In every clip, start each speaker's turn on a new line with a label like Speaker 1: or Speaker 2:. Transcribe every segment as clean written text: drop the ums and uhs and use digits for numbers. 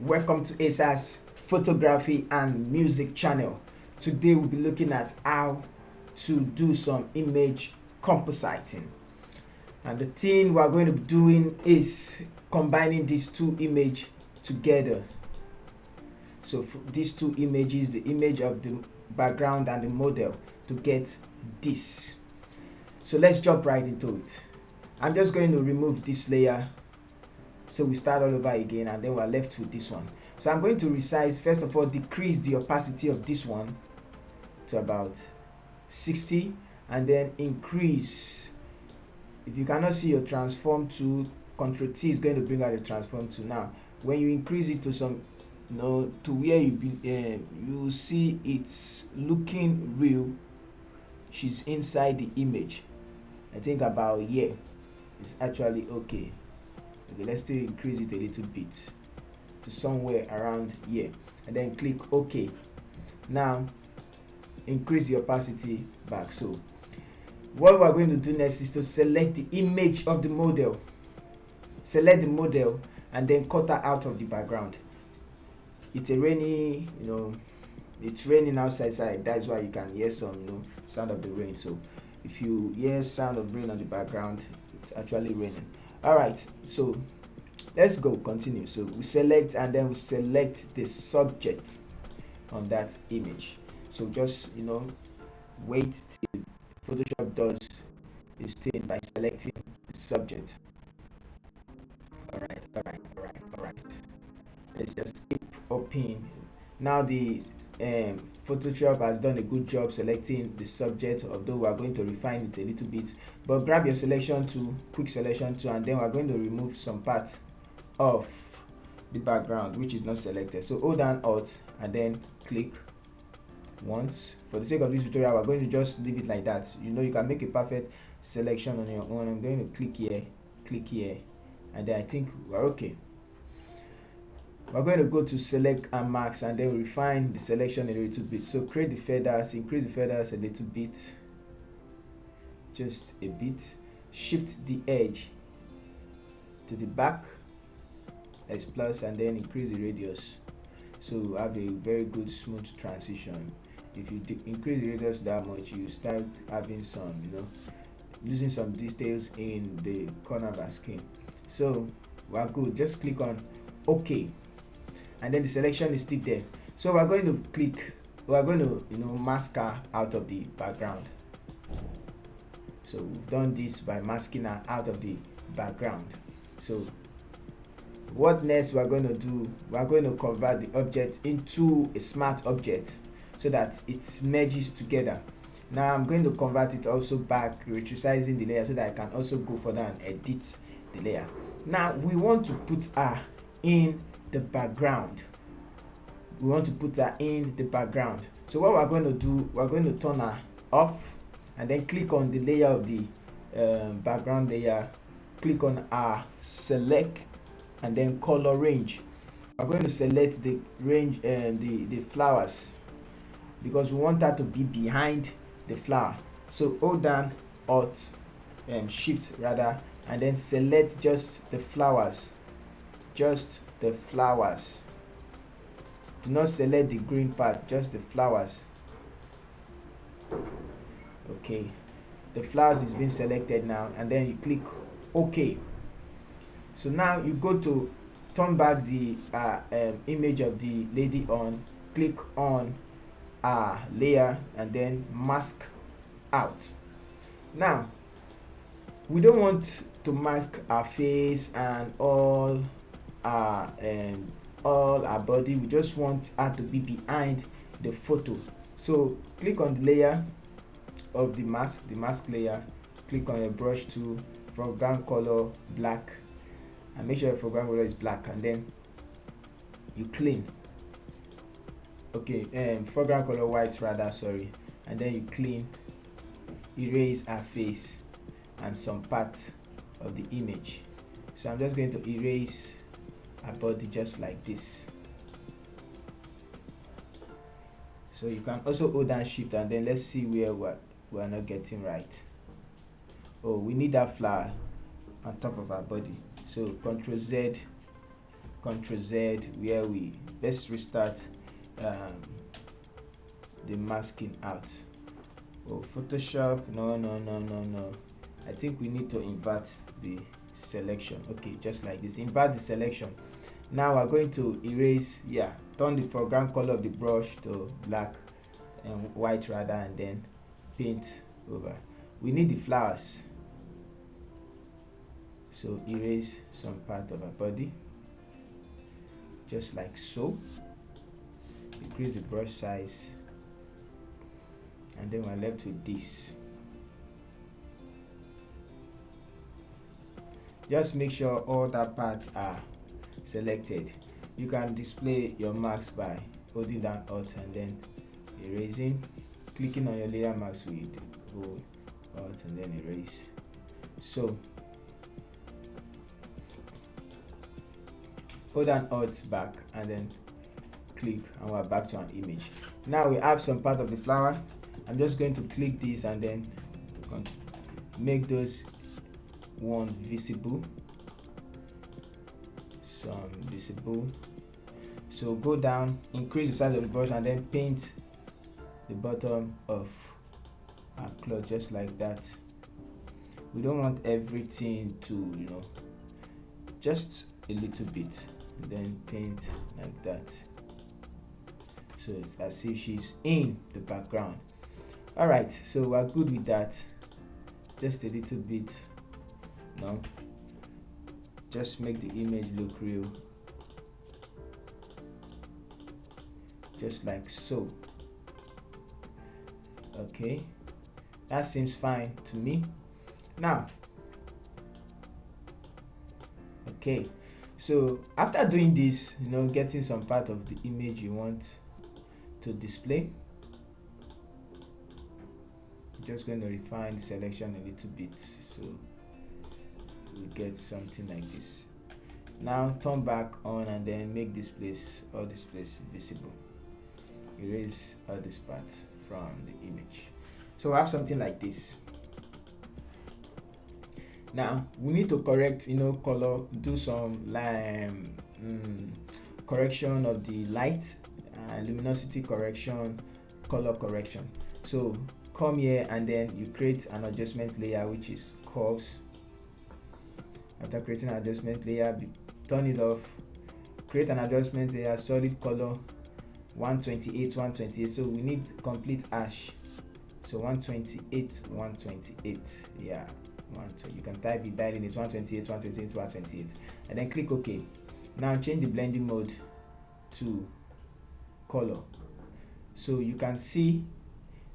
Speaker 1: Welcome to ASA's photography and music channel. Today we'll be looking at how to do some image compositing, and the thing we're going to be doing is combining these two images together. So for these two images, the image of the background and the model, to get this. So let's jump right into it. I'm just going to remove this layer, so we start all over again, and then we're left with this one. So I'm going to resize. First of all, decrease the opacity of this one to about 60, and then increase. If you cannot see your transform tool, Ctrl T is going to bring out the transform tool. Now when you increase it to some, to where you see it's looking real, she's inside the image. I think about here it's actually okay. Let's still increase it a little bit to somewhere around here, and then click OK. Now increase the opacity back. So what we're going to do next is to select the image of the model. Select the model and then cut her out of the background. It's a rainy, it's raining outside. That's why you can hear some sound of the rain. So if you hear sound of rain on the background, it's actually raining. Alright, so let's go continue. So we select, and then we select the subject on that image. So just wait till Photoshop does its thing by selecting the subject. Alright. Let's just keep opening. Now the Photoshop has done a good job selecting the subject, although we are going to refine it a little bit. But grab your selection tool, quick selection tool, and then we're going to remove some part of the background which is not selected. So hold down Alt and then click once. For the sake of this tutorial, we're going to just leave it like that. You can make a perfect selection on your own. I'm going to click here, and then I think we're okay. We're going to go to select and max, and then refine the selection a little bit. So create the feathers, increase the feathers a little bit, just a bit. Shift the edge to the back, S plus, and then increase the radius. So have a very good smooth transition. If you increase the radius that much, you start having some, losing some details in the corner of our skin. So we're good. Just click on OK, and then the selection is still there. So we're going to mask her out of the background. So we've done this by masking her out of the background. So what next we're going to do, we're going to convert the object into a smart object so that it merges together. Now I'm going to convert it also back, resizing the layer so that I can also go further and edit the layer. Now we want to put her in the background. So what we're going to do, we're going to turn her off, and then click on the layer of the background layer, click on our select, and then color range. We're going to select the range and the flowers, because we want that to be behind the flower. So hold down Alt Shift rather, and then select just the flowers. Do not select the green part, just the flowers. Okay, the flowers is being selected now, and then you click OK. So now you go to turn back the image of the lady on, click on layer, and then mask out. Now we don't want to mask our face and all our body. We just want her to be behind the photo. So click on the layer of the mask layer, click on your brush tool, foreground color black, and make sure your foreground color is black, and then you clean. Okay, foreground color white rather, sorry, and then you clean, erase her face and some part of the image. So I'm just going to erase her body just like this. So you can also hold down Shift, and then let's see where we're not getting right. Oh, we need that flower on top of our body. So Ctrl Z Ctrl Z, where let's restart the masking out. Oh, Photoshop, no, I think we need to invert the selection. Okay, just like this, invert the selection. Now we're going to erase, turn the foreground color of the brush to black and white rather, and then paint over. We need the flowers, so erase some part of our body, just like so. Increase the brush size, and then we're left with this. Just make sure all that parts are selected. You can display your marks by holding down Alt and then erasing, clicking on your layer marks with hold Alt and then erase. So hold down Alt back and then click, and we're back to our image. Now we have some part of the flower. I'm just going to click this and then make those one visible, some visible. So go down, increase the size of the brush, and then paint the bottom of our cloth just like that. We don't want everything to, just a little bit, and then paint like that, so it's as if she's in the background. All right, so we're good with that. Just a little bit. No, just make the image look real, just like so. Okay, that seems fine to me. Now, okay, so after doing this, getting some part of the image you want to display, just going to refine the selection a little bit, so we get something like this. Now turn back on and then make all this place visible. Erase all this part from the image. So I have something like this. Now we need to correct, color, do some correction of the light, luminosity correction, color correction. So come here and then you create an adjustment layer, which is curves. After creating an adjustment layer, turn it off, create an adjustment layer, solid color 128. So we need complete ash, so 128, you can type it, dial in, it's 128, and then click OK. Now change the blending mode to color, so you can see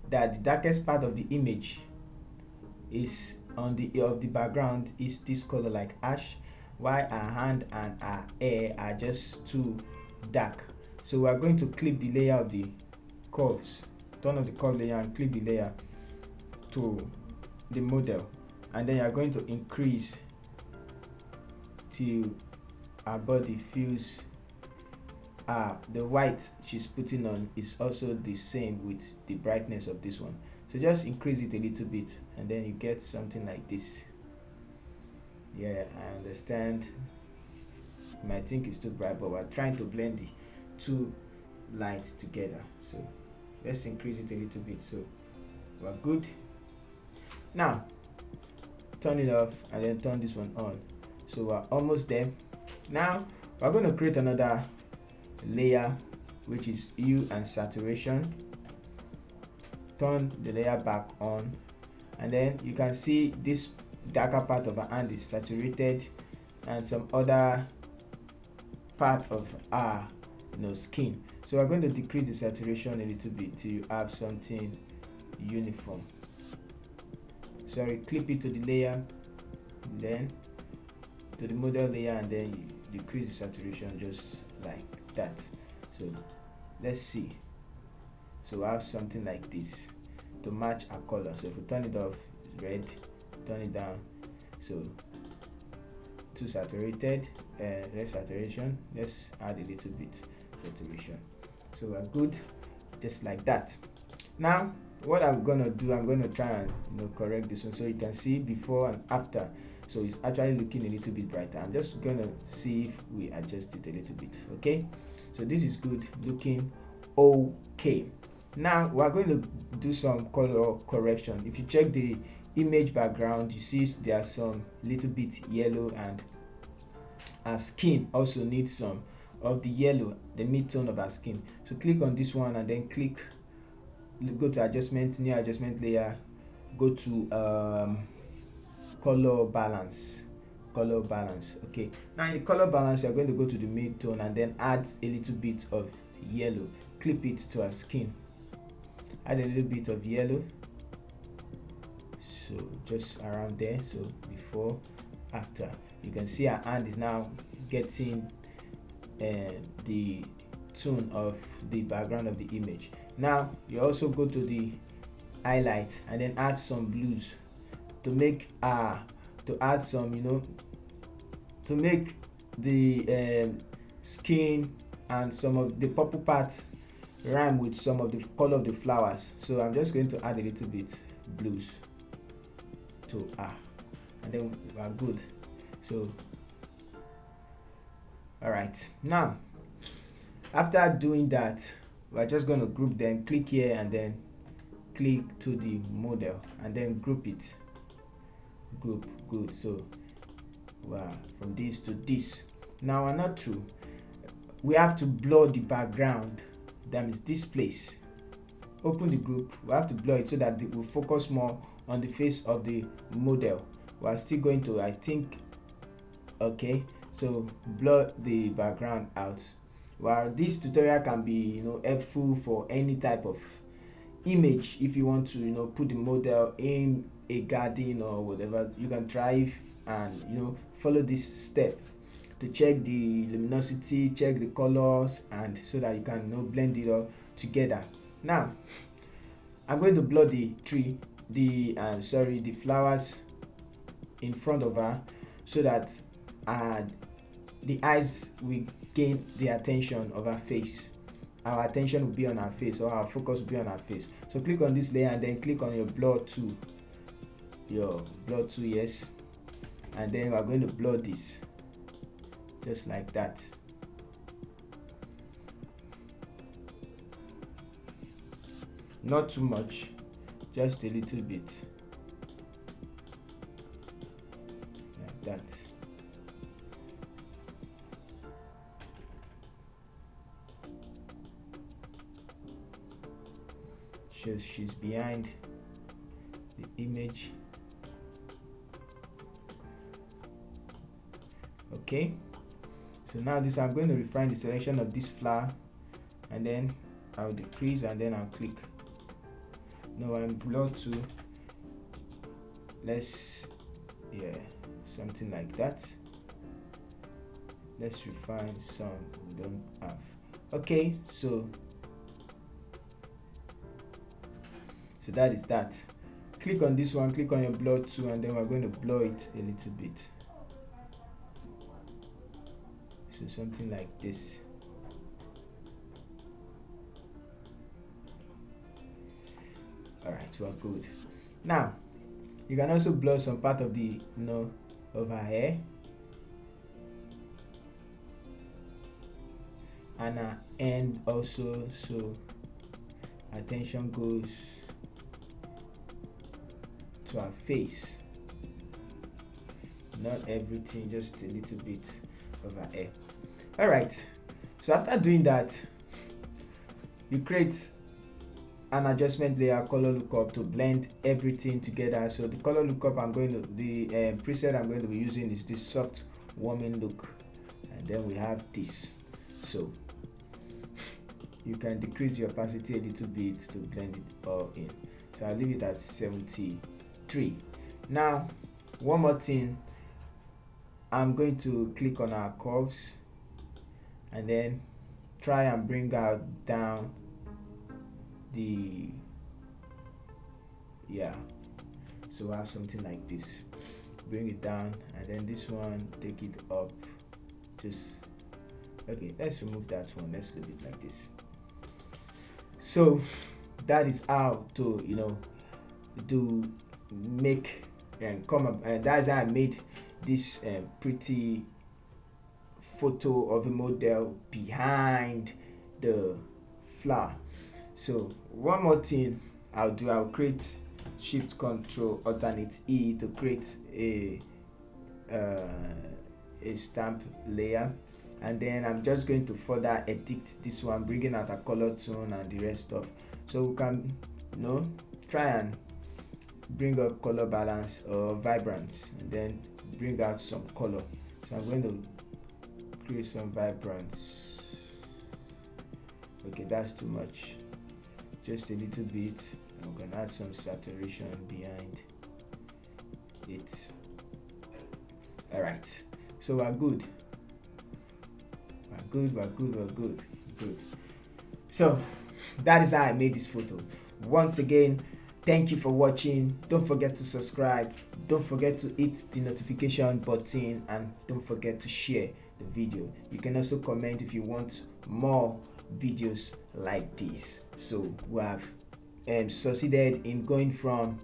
Speaker 1: that the darkest part of the image is of the background is this color, like ash, while our hand and our hair are just too dark. So we are going to clip the layer of the curves, turn on the curve layer and clip the layer to the model, and then you are going to increase till our body feels the white she's putting on is also the same with the brightness of this one. So just increase it a little bit and then you get something like this. I understand you might think it's too bright, but we're trying to blend the two lights together. So let's increase it a little bit, so we're good. Now turn it off and then turn this one on, so we're almost there. Now we're going to create another layer, which is hue and saturation. Turn the layer back on, and then you can see this darker part of our hand is saturated, and some other part of our skin. So we're going to decrease the saturation a little bit till you have something uniform. Clip it to the layer, then to the model layer, and then you decrease the saturation just like that. So let's see. So I have something like this to match our color. So if we turn it off, it's red, turn it down, so too saturated, less saturation, let's add a little bit saturation. So we're good, just like that. Now what I'm gonna do, I'm gonna try and correct this one so you can see before and after. so it's actually looking a little bit brighter. I'm just gonna see if we adjust it a little bit. Okay, so this is good, looking okay. Now we're going to do some color correction. If you check the image background, you see there are some little bit yellow, and our skin also needs some of the yellow, the mid-tone of our skin. So click on this one and then go to adjustment, new adjustment layer, go to color balance. Okay, now in the color balance, you're going to go to the mid-tone and then add a little bit of yellow. Clip it to our skin, add a little bit of yellow, so just around there. So before, after, you can see our hand is now getting the tone of the background of the image. Now you also go to the highlight and then add some blues to make to add some, to make the skin and some of the purple part rhyme with some of the color of the flowers. So I'm just going to add a little bit blues to and then we are good. So all right, now after doing that, we're just going to group them. Click here and then click to the model and then group it. Group, good. So wow, from this to this. Now we're not through. We have to blur the background, that means this place. Open the group, we have to blur it so that it will focus more on the face of the model. We're still going to, I think, okay, so blur the background out. Well, this tutorial can be helpful for any type of image. If you want to put the model in a garden or whatever, you can try and follow this step to check the luminosity, check the colors, and so that you can blend it all together. Now I'm going to blur the tree, the flowers in front of her, so that the eyes will gain the attention of her face. Our attention will be on our face, or our focus will be on our face. So click on this layer and then click on your blur tool. Yes, and then we are going to blur this just like that. Not too much, just a little bit like that. She's behind the image. Okay, so now I'm going to refine the selection of this flower, and then I'll decrease and then I'll click. Now I'm blur to, let's something like that. Let's refine some we don't have. Okay, so that is that. Click on this one, click on your blur tool, and then we're going to blur it a little bit. So something like this. Alright, so we're good. Now you can also blur some part of the of her hair and her end also, so attention goes to her face, not everything, just a little bit of her hair. All right, so after doing that, you create an adjustment layer, color lookup, to blend everything together. So the color lookup the preset I'm going to be using is this soft warming look, and then we have this. So you can decrease the opacity a little bit to blend it all in. So I'll leave it at 73. Now one more thing, I'm going to click on our curves and then try and bring out down the so I have something like this. Bring it down, and then this one, take it up. Just okay, let's remove that one, let's leave it like this. So that is how to make and come up, and that's how I made this pretty photo of a model behind the flower. So one more thing I'll create shift control alternate E to create a stamp layer, and then I'm just going to further edit this one, bringing out a color tone and the rest of, so we can try and bring up color balance or vibrance, and then bring out some color. So I'm going to create some vibrance. Okay, that's too much, just a little bit. I'm gonna add some saturation behind it. All right, so we're good. We're good. So that is how I made this photo. Once again, thank you for watching. Don't forget to subscribe, don't forget to hit the notification button, and don't forget to share the video. You can also comment if you want more videos like this. So we have succeeded in going from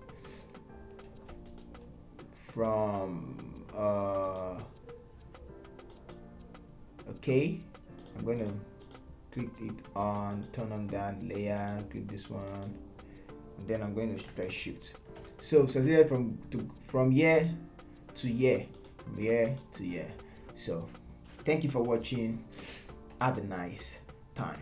Speaker 1: okay, I'm going to click it on, turn on that layer, click this one, and then I'm going to press shift. So succeeded from year to year, from year to year. So thank you for watching. Have a nice time.